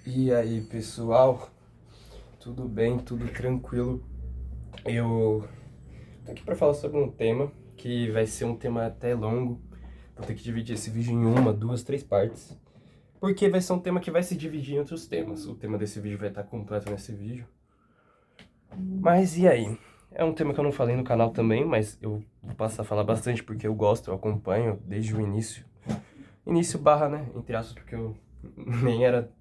E aí, pessoal? Tudo bem? Tudo tranquilo? Eu tô aqui para falar sobre um tema que vai ser um tema até longo. Vou ter que dividir esse vídeo em uma, duas, três partes. Porque vai ser um tema que vai se dividir em outros temas. O tema desse vídeo vai estar completo nesse vídeo. Mas e aí? É um tema que eu não falei no canal também, mas eu vou passar a falar bastante porque eu gosto, eu acompanho desde o início. Início barra, né? Entre aspas, porque eu nem era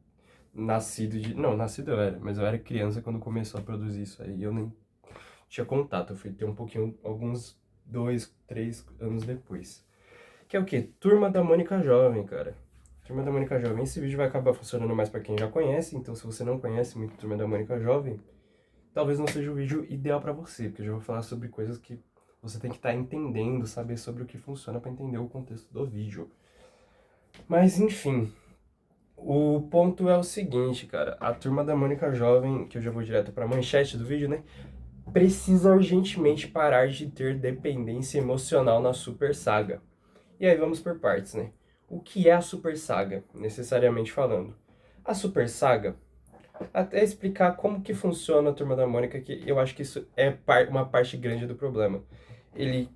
nascido de. Não, nascido eu era, mas eu era criança quando começou a produzir isso aí. Eu nem tinha contato, eu fui ter um pouquinho, alguns 2, 3 anos depois. Que é o quê? Turma da Mônica Jovem, cara. Turma da Mônica Jovem. Esse vídeo vai acabar funcionando mais pra quem já conhece, então se você não conhece muito Turma da Mônica Jovem, talvez não seja o vídeo ideal pra você, porque eu já vou falar sobre coisas que você tem que estar entendendo, saber sobre o que funciona pra entender o contexto do vídeo. Mas enfim, o ponto é o seguinte, cara. A Turma da Mônica Jovem, que eu já vou direto pra manchete do vídeo, né? Precisa urgentemente parar de ter dependência emocional na Super Saga. E aí vamos por partes, né? O que é a Super Saga, necessariamente falando? A Super Saga, até explicar como que funciona a Turma da Mônica, que eu acho que isso é uma parte grande do problema. Ele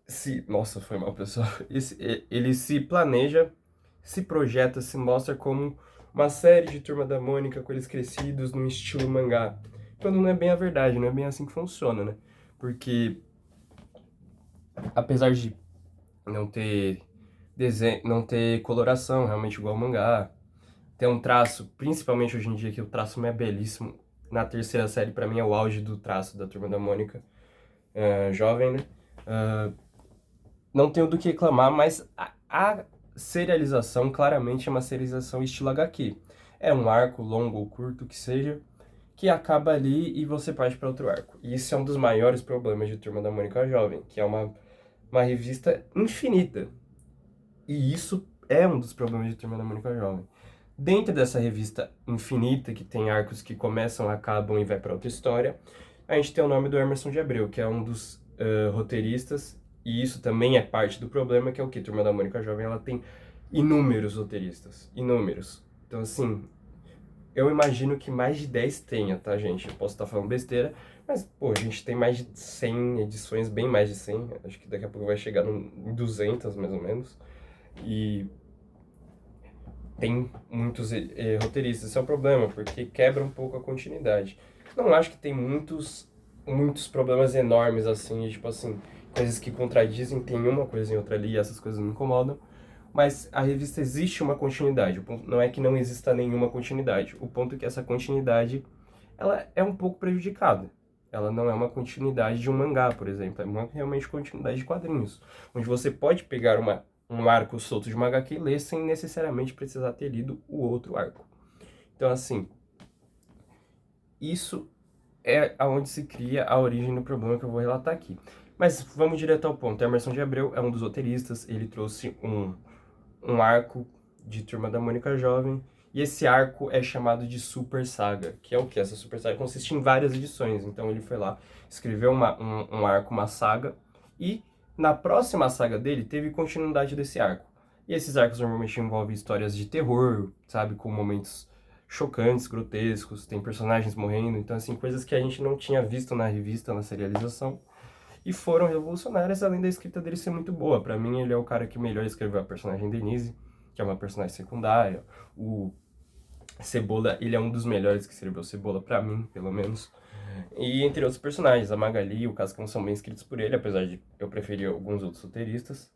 se... Nossa, foi mal, pessoal. Ele se planeja, se projeta, se mostra como uma série de Turma da Mônica com eles crescidos no estilo mangá. Quando não é bem a verdade, não é bem assim que funciona, né? Porque, apesar de não ter desenho, não ter coloração realmente igual ao mangá, ter um traço, principalmente hoje em dia que o traço é belíssimo. Na terceira série, pra mim, é o auge do traço da Turma da Mônica, jovem, né? Ah, não tenho do que reclamar, mas a serialização claramente é uma serialização estilo HQ. É um arco longo ou curto que seja, que acaba ali e você parte para outro arco. E isso é um dos maiores problemas de Turma da Mônica Jovem, que é uma revista infinita. E isso é um dos problemas de Turma da Mônica Jovem. Dentro dessa revista infinita, que tem arcos que começam, acabam e vai para outra história, a gente tem o nome do Emerson de Abreu, que é um dos roteiristas, e isso também é parte do problema, que é o que? Turma da Mônica Jovem, ela tem inúmeros roteiristas, inúmeros. Então, assim, eu imagino que mais de 10 tenha, tá, gente? Eu posso estar falando besteira, mas, pô, a gente tem mais de 100 edições, bem mais de 100, acho que daqui a pouco vai chegar em 200, mais ou menos, e tem muitos roteiristas. Esse é um problema, porque quebra um pouco a continuidade. Não acho que tem muitos problemas enormes assim, tipo assim, coisas que contradizem, tem uma coisa em outra ali e essas coisas me incomodam. Mas a revista existe uma continuidade. O ponto não é que não exista nenhuma continuidade. O ponto é que essa continuidade ela é um pouco prejudicada. Ela não é uma continuidade de um mangá, por exemplo. É uma realmente continuidade de quadrinhos. Onde você pode pegar um arco solto de uma HQ e ler sem necessariamente precisar ter lido o outro arco. Então, assim, isso é aonde se cria a origem do problema que eu vou relatar aqui. Mas vamos direto ao ponto. Emerson de Abreu é um dos roteiristas. Ele trouxe um arco de Turma da Mônica Jovem. E esse arco é chamado de Super Saga, que é o que? Essa Super Saga consiste em várias edições. Então ele foi lá, escreveu um arco, uma saga, e na próxima saga dele teve continuidade desse arco. E esses arcos normalmente envolvem histórias de terror, sabe? Com momentos chocantes, grotescos, tem personagens morrendo. Então, assim, coisas que a gente não tinha visto na revista, na serialização e foram revolucionárias, além da escrita dele ser muito boa. Pra mim, ele é o cara que melhor escreveu a personagem Denise, que é uma personagem secundária. O Cebola, ele é um dos melhores que escreveu Cebola, pra mim, pelo menos. E entre outros personagens, a Magali e o Cascão são bem escritos por ele, apesar de eu preferir alguns outros roteiristas.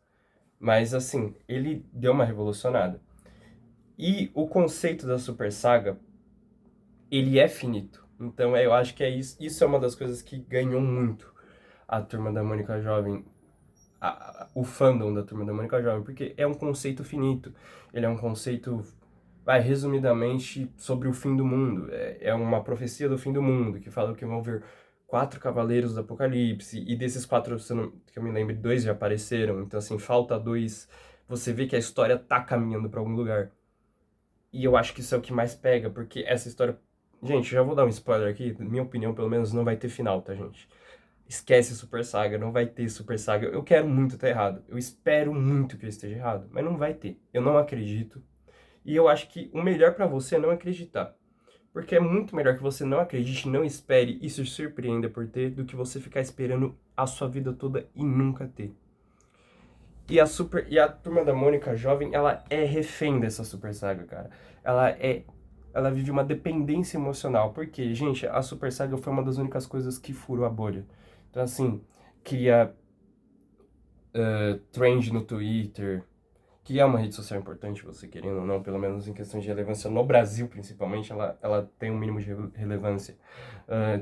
Mas, assim, ele deu uma revolucionada. E o conceito da Super Saga, ele é finito. Então, eu acho que é isso é uma das coisas que ganhou muito a Turma da Mônica Jovem, o fandom da Turma da Mônica Jovem, porque é um conceito finito. Ele é um conceito, vai, resumidamente, sobre o fim do mundo. É uma profecia do fim do mundo, que fala que vão haver 4 cavaleiros do Apocalipse, e desses 4, se eu não, que eu me lembro, 2 já apareceram, então assim, falta 2. Você vê que a história tá caminhando pra algum lugar. E eu acho que isso é o que mais pega, porque essa história... Gente, já vou dar um spoiler aqui, minha opinião, pelo menos, não vai ter final, tá, gente? Esquece Super Saga, não vai ter Super Saga. Eu quero muito estar errado. Eu espero muito que eu esteja errado, mas não vai ter. Eu não acredito. E eu acho que o melhor pra você é não acreditar. Porque é muito melhor que você não acredite, não espere e se surpreenda por ter, do que você ficar esperando a sua vida toda e nunca ter. E a Turma da Mônica jovem, ela é refém dessa Super Saga, cara. Ela é ela vive uma dependência emocional. Porque, gente, a Super Saga foi uma das únicas coisas que furou a bolha. Então, assim, cria trend no Twitter, que é uma rede social importante, você querendo ou não, pelo menos em questão de relevância no Brasil, principalmente, ela tem um mínimo de relevância.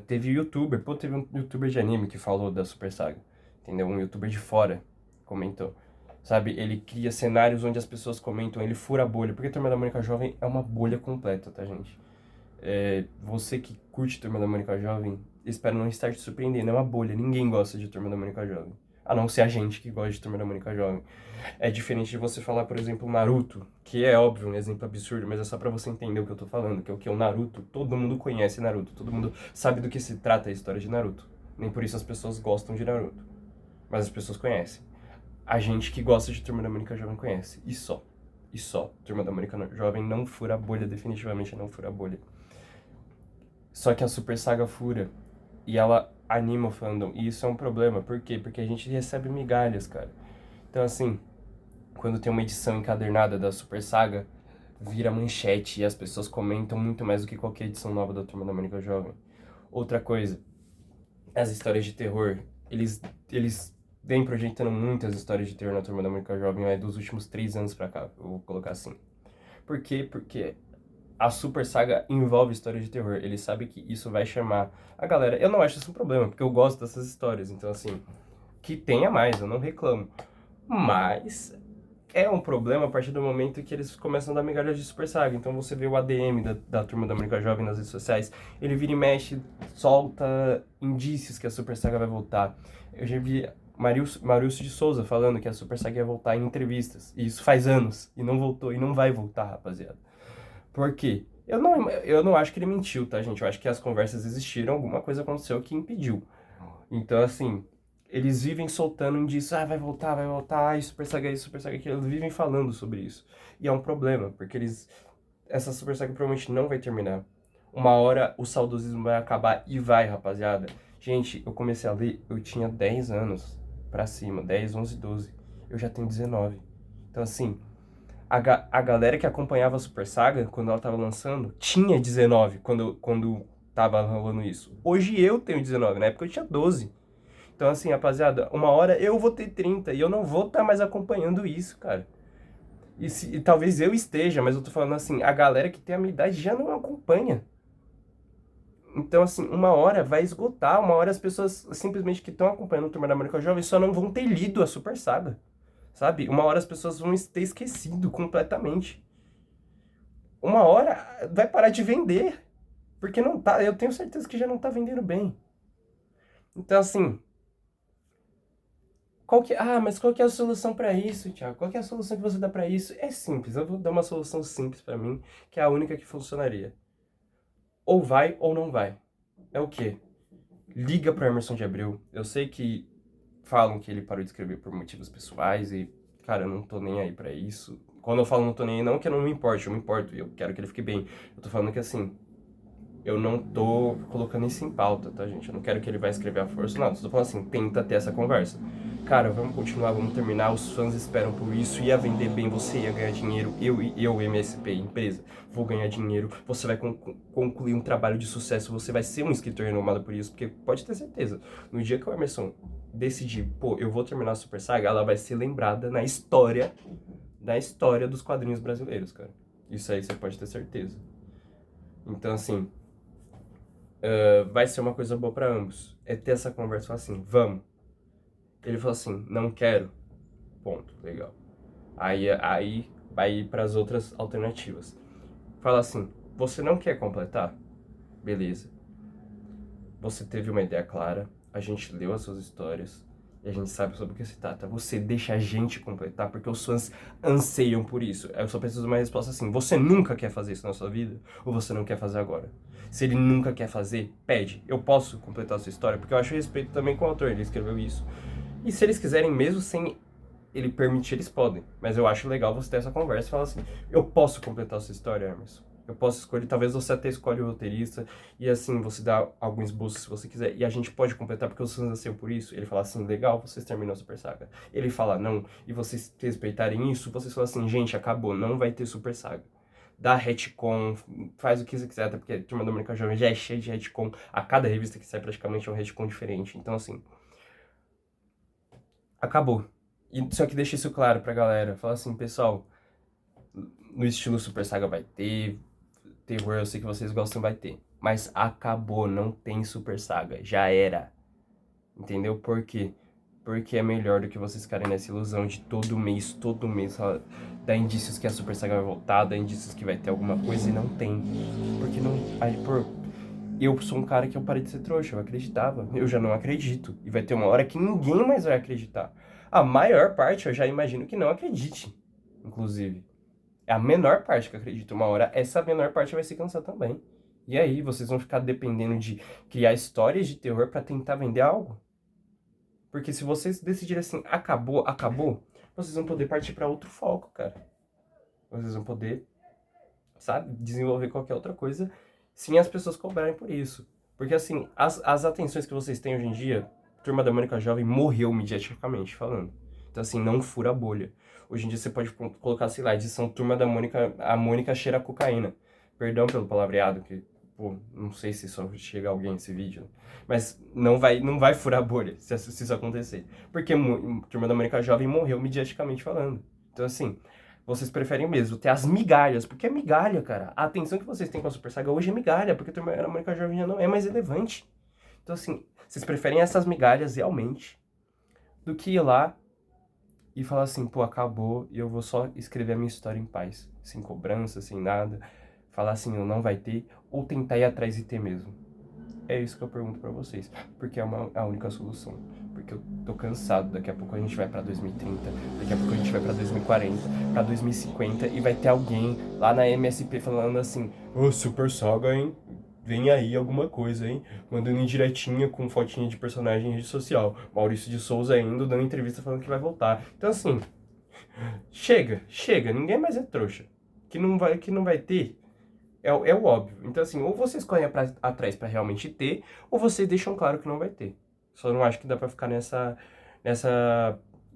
Teve youtuber, pô, teve um youtuber de anime que falou da Super Saga, entendeu? Um youtuber de fora comentou. Sabe, ele cria cenários onde as pessoas comentam, ele fura a bolha, porque Turma da Mônica Jovem é uma bolha completa, tá, gente? Você que curte Turma da Mônica Jovem, espero não estar te surpreendendo, é uma bolha, ninguém gosta de Turma da Mônica Jovem. A não ser a gente que gosta de Turma da Mônica Jovem. É diferente de você falar, por exemplo, Naruto, que é óbvio um exemplo absurdo, mas é só pra você entender o que eu tô falando, que é o que? O Naruto, todo mundo conhece Naruto, todo mundo sabe do que se trata a história de Naruto. Nem por isso as pessoas gostam de Naruto, mas as pessoas conhecem. A gente que gosta de Turma da Mônica Jovem conhece, e só. E só. Turma da Mônica Jovem não fura a bolha, definitivamente não fura a bolha. Só que a Super Saga fura, e ela anima o fandom, e isso é um problema. Por quê? Porque a gente recebe migalhas, cara. Então, assim, quando tem uma edição encadernada da Super Saga, vira manchete e as pessoas comentam muito mais do que qualquer edição nova da Turma da Mônica Jovem. Outra coisa, as histórias de terror, eles vêm projetando muitas histórias de terror na Turma da Mônica Jovem, dos últimos 3 anos pra cá, eu vou colocar assim. Por quê? Porque a Super Saga envolve história de terror. Ele sabe que isso vai chamar a galera. Eu não acho isso um problema, porque eu gosto dessas histórias. Então, assim, que tenha mais, eu não reclamo. Mas é um problema a partir do momento que eles começam a dar migalhas de Super Saga. Então você vê o ADM da Turma da Mônica Jovem nas redes sociais, ele vira e mexe, solta indícios que a Super Saga vai voltar. Eu já vi Marilson de Souza falando que a Super Saga ia voltar em entrevistas. E isso faz anos. E não voltou, e não vai voltar, rapaziada. Por quê? Eu não acho que ele mentiu, tá, gente? Eu acho que as conversas existiram, alguma coisa aconteceu que impediu. Então, assim, eles vivem soltando indícios, vai voltar, ai, Super Saga isso, Super Saga aquilo, eles vivem falando sobre isso. E é um problema, porque essa Super Saga provavelmente não vai terminar. Uma hora o saudosismo vai acabar e vai, rapaziada. Gente, eu comecei a ler, eu tinha 10 anos pra cima, 10, 11, 12. Eu já tenho 19. Então, assim, a galera que acompanhava a Super Saga, quando ela tava lançando, tinha 19 quando tava rolando isso. Hoje eu tenho 19, na época eu tinha 12. Então, assim, rapaziada, uma hora eu vou ter 30 e eu não vou estar mais acompanhando isso, cara. E talvez eu esteja, mas eu tô falando assim, a galera que tem a minha idade já não acompanha. Então, assim, uma hora vai esgotar, uma hora as pessoas simplesmente que estão acompanhando o Turma da Mônica Jovem só não vão ter lido a Super Saga, sabe? Uma hora as pessoas vão ter esquecido completamente. Uma hora vai parar de vender, porque não tá, eu tenho certeza que já não tá vendendo bem. Então, assim, mas qual que é a solução pra isso, Thiago? Qual que é a solução que você dá pra isso? É simples, eu vou dar uma solução simples pra mim, que é a única que funcionaria. Ou vai ou não vai. É o quê? Liga pro Emerson de Abreu. Eu sei que falam que ele parou de escrever por motivos pessoais e, cara, eu não tô nem aí pra isso. Quando eu falo não tô nem aí, não que eu não me importe, eu me importo, eu quero que ele fique bem. Eu tô falando que, assim, eu não tô colocando isso em pauta, tá, gente? Eu não quero que ele vai escrever à força, não. Eu tô falando assim, tenta ter essa conversa. Cara, vamos continuar, vamos terminar, os fãs esperam por isso, ia vender bem, você ia ganhar dinheiro, eu MSP, empresa, vou ganhar dinheiro, você vai concluir um trabalho de sucesso, você vai ser um escritor renomado por isso, porque pode ter certeza, no dia que o Emerson decidir, pô, eu vou terminar a Super Saga, ela vai ser lembrada da história dos quadrinhos brasileiros, cara. Isso aí você pode ter certeza. Então, assim, vai ser uma coisa boa pra ambos. É ter essa conversa, falar assim, vamos. Ele falou assim, não quero. Ponto, legal. Aí vai ir para as outras alternativas. Fala assim, você não quer completar? Beleza. Você teve uma ideia clara, a gente leu as suas histórias e a gente sabe sobre o que se trata. Você deixa a gente completar porque os fãs anseiam por isso. Eu só preciso de uma resposta assim, você nunca quer fazer isso na sua vida ou você não quer fazer agora? Se ele nunca quer fazer, pede. Eu posso completar a sua história? Porque eu acho respeito também com o autor, ele escreveu isso. E se eles quiserem mesmo sem ele permitir, eles podem. Mas eu acho legal você ter essa conversa e falar assim, eu posso completar a sua história, Emerson. Eu posso escolher, talvez você até escolhe o roteirista, e assim, você dá algum esboço se você quiser, e a gente pode completar porque você nasceu por isso. Ele fala assim, legal, vocês terminam a Super Saga. Ele fala não, e vocês respeitarem isso, vocês falam assim, gente, acabou, não vai ter Super Saga. Dá retcon, faz o que você quiser, até porque a Turma da Mônica Jovem já é cheia de retcon, a cada revista que sai praticamente é um retcon diferente. Então assim, acabou. E só que deixa isso claro pra galera, fala assim, pessoal, no estilo Super Saga vai ter, terror eu sei que vocês gostam, vai ter. Mas acabou, não tem Super Saga, já era. Entendeu? Por quê? Porque é melhor do que vocês ficarem nessa ilusão de todo mês, dá indícios que a Super Saga vai voltar, dá indícios que vai ter alguma coisa e não tem. Porque não. Aí, eu sou um cara que eu parei de ser trouxa, eu acreditava. Eu já não acredito. E vai ter uma hora que ninguém mais vai acreditar. A maior parte eu já imagino que não acredite, inclusive. É a menor parte que eu acredito. Uma hora, essa menor parte vai se cansar também. E aí, vocês vão ficar dependendo de criar histórias de terror pra tentar vender algo? Porque se vocês decidirem assim, acabou, acabou, vocês vão poder partir pra outro foco, cara. Vocês vão poder, sabe, desenvolver qualquer outra coisa sem as pessoas cobrarem por isso. Porque assim, as atenções que vocês têm hoje em dia, Turma da Mônica Jovem morreu mediaticamente falando. Então assim, não fura a bolha. Hoje em dia você pode colocar, sei lá, edição Turma da Mônica, a Mônica cheira cocaína. Perdão pelo palavreado, que, pô, não sei se só chega alguém nesse vídeo, né? Mas não vai furar a bolha se isso acontecer. Porque Turma da Mônica Jovem morreu mediaticamente falando. Então assim, vocês preferem mesmo ter as migalhas, porque é migalha, cara. A atenção que vocês têm com a Super Saga hoje é migalha, porque a Turma da Mônica Jovem já não é mais relevante. Então assim, vocês preferem essas migalhas realmente do que ir lá e falar assim, pô, acabou e eu vou só escrever a minha história em paz, sem cobrança, sem nada, falar assim, eu não vai ter, ou tentar ir atrás e ter mesmo. É isso que eu pergunto pra vocês, porque é a única solução. Porque eu tô cansado, daqui a pouco a gente vai pra 2030, daqui a pouco a gente vai pra 2040, pra 2050, e vai ter alguém lá na MSP falando assim, ô, Super Saga, hein? Vem aí alguma coisa, hein? Mandando indiretinha com fotinha de personagem em rede social. Maurício de Souza indo, dando entrevista falando que vai voltar. Então assim, chega, ninguém mais é trouxa. Que não vai ter, é o óbvio. Então, assim, ou vocês correm atrás pra realmente ter, ou vocês deixam claro que não vai ter. Só não acho que dá pra ficar nessa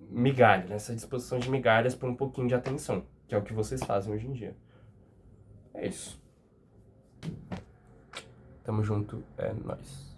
migalha, nessa disposição de migalhas por um pouquinho de atenção, que é o que vocês fazem hoje em dia. É isso. Tamo junto, é nóis.